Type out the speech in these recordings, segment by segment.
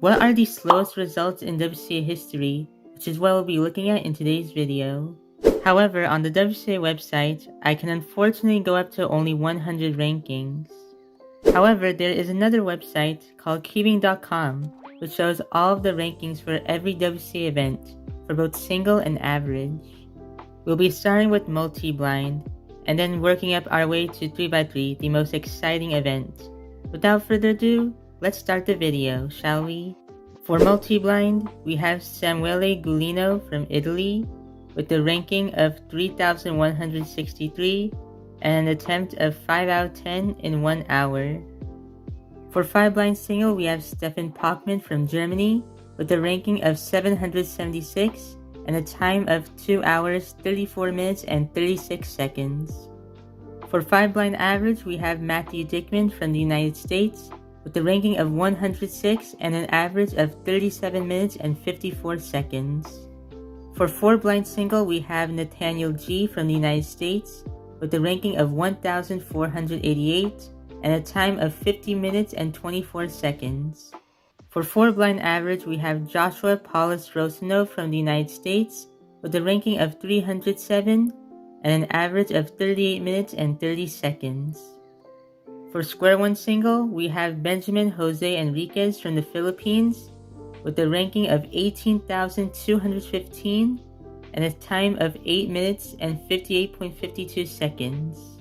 What are the slowest results in WCA history, which is what we'll be looking at in today's video. However, on the WCA website, I can unfortunately go up to only 100 rankings. However, there is another website called QBED.com, which shows all of the rankings for every WCA event, for both single and average. We'll be starting with multi-blind, and then working up our way to 3x3, the most exciting event. Without further ado, let's start the video, shall we? For multi-blind, we have Samuele Gulino from Italy, with a ranking of 3,163 and an attempt of 5 out of 10 in 1 hour. For 5-blind single, we have Stefan Pockmann from Germany, with a ranking of 776 and a time of 2 hours, 34 minutes, and 36 seconds. For 5-blind average, we have Matthew Dickman from the United States, with a ranking of 106 and an average of 37 minutes and 54 seconds. For 4-blind single, we have Nathaniel G. from the United States, with a ranking of 1,488 and a time of 50 minutes and 24 seconds. For 4-blind average, we have Joshua Paulus Rosino from the United States, with a ranking of 307 and an average of 38 minutes and 30 seconds. For square one single, we have Benjamin Jose Enriquez from the Philippines, with a ranking of 18,215 and a time of 8 minutes and 58.52 seconds.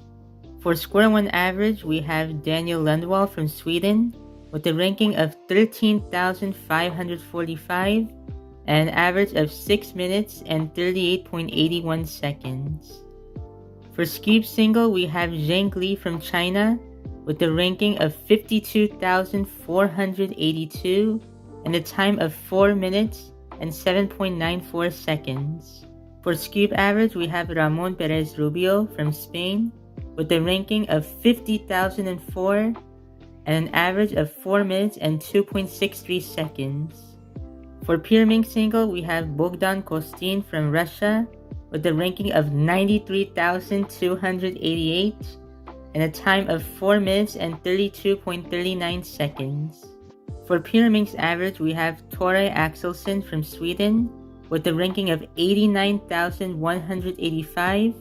For square one average, we have Daniel Lundwall from Sweden, with a ranking of 13,545 and an average of 6 minutes and 38.81 seconds. For skewed single, we have Zheng Li from China, with a ranking of 52,482 and a time of 4 minutes and 7.94 seconds. For scoop average, we have Ramon Perez Rubio from Spain, with a ranking of 50,004 and an average of 4 minutes and 2.63 seconds. For pure mink single, we have Bogdan Kostin from Russia, with a ranking of 93,288 and a time of 4 minutes and 32.39 seconds. For pure minx average, we have Tore Axelsson from Sweden, with a ranking of 89,185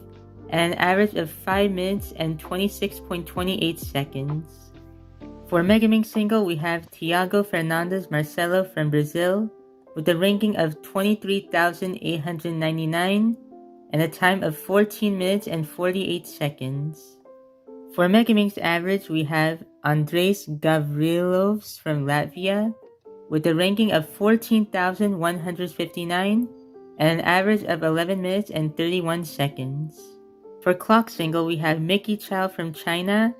and an average of 5 minutes and 26.28 seconds. For Mega Minx single, we have Thiago Fernandes Marcelo from Brazil, with a ranking of 23,899 and a time of 14 minutes and 48 seconds. For Mega Minx average, we have Andres Gavrilovs from Latvia, with a ranking of 14,159 and an average of 11 minutes and 31 seconds. For clock single, we have Mickey Chow from China,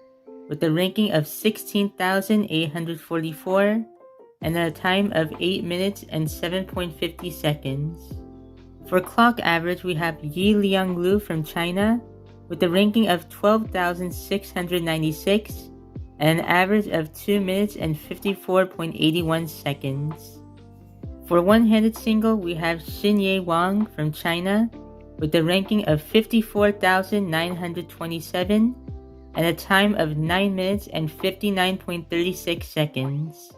with a ranking of 16,844 and a time of 8 minutes and 7.50 seconds. For clock average, we have Yi Liang Lu from China, with a ranking of 12,696 and an average of 2 minutes and 54.81 seconds. For one-handed single, we have Xinye Wang from China, with a ranking of 54,927 and a time of 9 minutes and 59.36 seconds.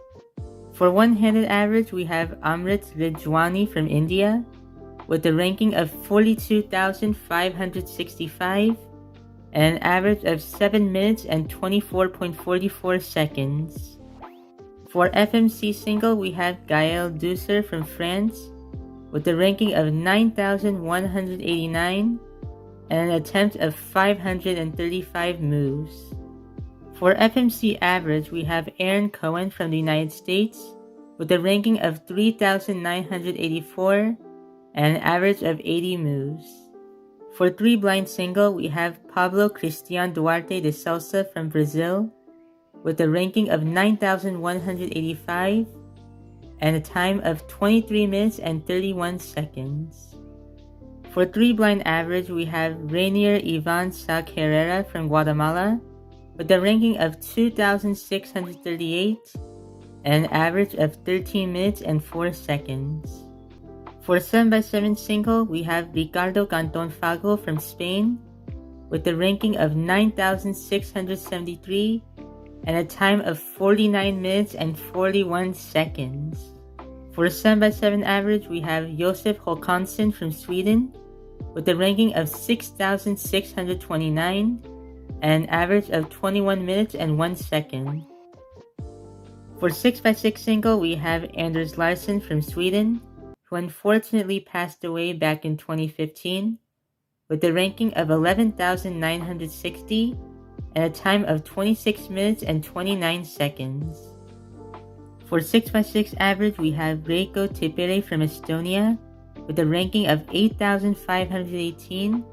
For one-handed average, we have Amrit Rejwani from India, with a ranking of 42,565 and an average of 7 minutes and 24.44 seconds. For FMC single, we have Gaël Dusser from France, with a ranking of 9,189 and an attempt of 535 moves. For FMC average, we have Aaron Cohen from the United States, with a ranking of 3,984 and an average of 80 moves. For 3-blind single, we have Pablo Cristian Duarte de Sousa from Brazil, with a ranking of 9,185 and a time of 23 minutes and 31 seconds. For 3-blind average, we have Rainier Ivan Sac Herrera from Guatemala, with a ranking of 2,638 and an average of 13 minutes and 4 seconds. For 7x7 single, we have Ricardo Canton Fago from Spain, with a ranking of 9,673 and a time of 49 minutes and 41 seconds. For 7x7 average, we have Josef Håkansson from Sweden with a ranking of 6,629 and an average of 21 minutes and 1 second. For 6x6 single, we have Anders Larsson from Sweden, who unfortunately passed away back in 2015, with a ranking of 11,960 and a time of 26 minutes and 29 seconds. For 6x6 average, we have Reiko Tepere from Estonia, with a ranking of 8,518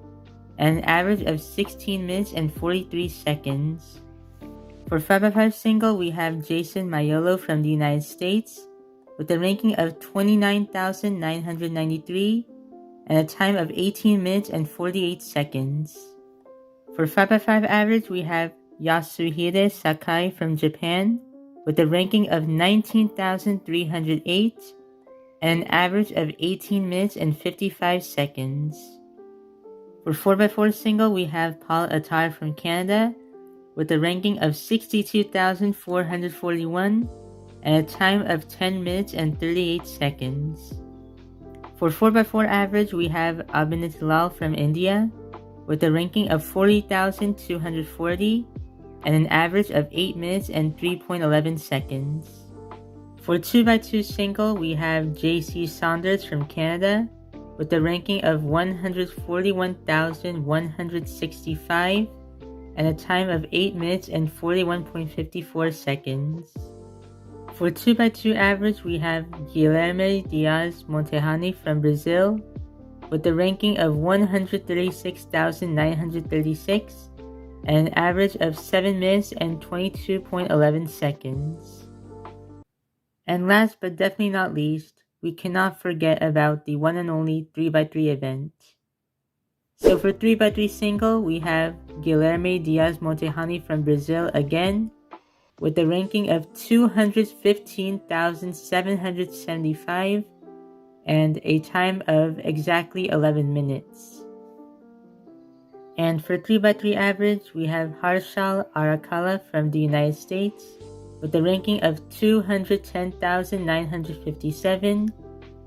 and an average of 16 minutes and 43 seconds. For 5x5 single, we have Jason Maiolo from the United States, with a ranking of 29,993 and a time of 18 minutes and 48 seconds. For 5x5 average, we have Yasuhide Sakai from Japan, with a ranking of 19,308 and an average of 18 minutes and 55 seconds. For 4x4 single, we have Paul Attar from Canada, with a ranking of 62,441 and a time of 10 minutes and 38 seconds. For 4x4 average, we have Abhinit Lal from India, with a ranking of 40,240 and an average of 8 minutes and 3.11 seconds. For 2x2 single, we have JC Saunders from Canada, with a ranking of 141,165 and a time of 8 minutes and 41.54 seconds. For 2x2 average, we have Guilherme Dias Montehani from Brazil, with a ranking of 136,936 and an average of 7 minutes and 22.11 seconds. And last but definitely not least, we cannot forget about the one and only 3x3 event. So for 3x3 single, we have Guilherme Dias Montehani from Brazil again, with a ranking of 215,775 and a time of exactly 11 minutes. And for 3x3 average, we have Harshal Arakala from the United States, with a ranking of 210,957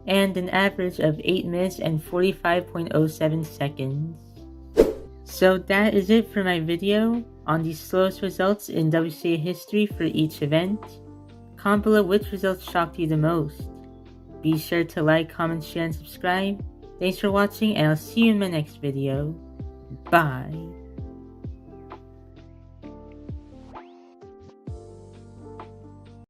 and an average of 8 minutes and 45.07 seconds. So that is it for my video on the slowest results in WCA history for each event. Comment below which results shocked you the most. Be sure to like, comment, share, and subscribe. Thanks for watching, and I'll see you in my next video. Bye!